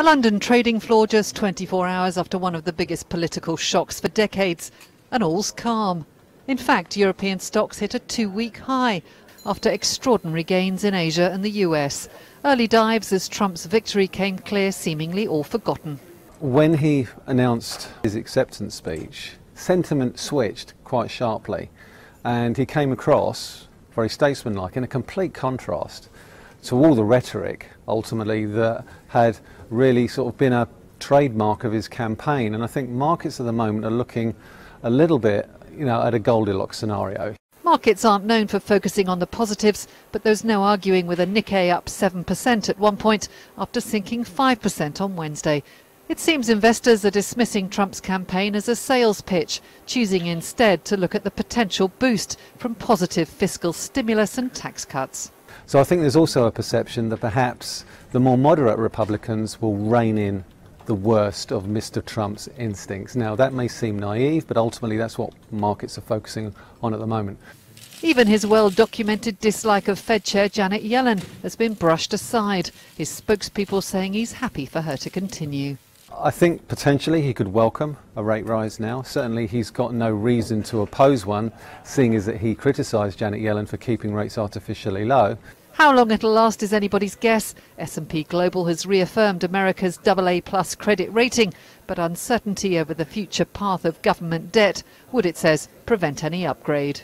London trading floor just 24 hours after one of the biggest political shocks for decades, and all's calm. In fact, European stocks hit a two-week high after extraordinary gains in Asia and the US. Early dives as Trump's victory came clear, seemingly all forgotten. When he announced his acceptance speech, sentiment switched quite sharply, and he came across very statesmanlike, in a complete contrast to all the rhetoric, ultimately, that had really sort of been a trademark of his campaign. And I think markets at the moment are looking a little bit, at a Goldilocks scenario. Markets aren't known for focusing on the positives, but there's no arguing with a Nikkei up 7% at one point after sinking 5% on Wednesday. It seems investors are dismissing Trump's campaign as a sales pitch, choosing instead to look at the potential boost from positive fiscal stimulus and tax cuts. So I think there's also a perception that perhaps the more moderate Republicans will rein in the worst of Mr. Trump's instincts. Now, that may seem naive, but ultimately that's what markets are focusing on at the moment. Even his well-documented dislike of Fed Chair Janet Yellen has been brushed aside, his spokespeople saying he's happy for her to continue. I think potentially he could welcome a rate rise now. Certainly he's got no reason to oppose one, seeing as that he criticised Janet Yellen for keeping rates artificially low. How long it'll last is anybody's guess. S&P Global has reaffirmed America's AA+ credit rating, but uncertainty over the future path of government debt would, it says, prevent any upgrade.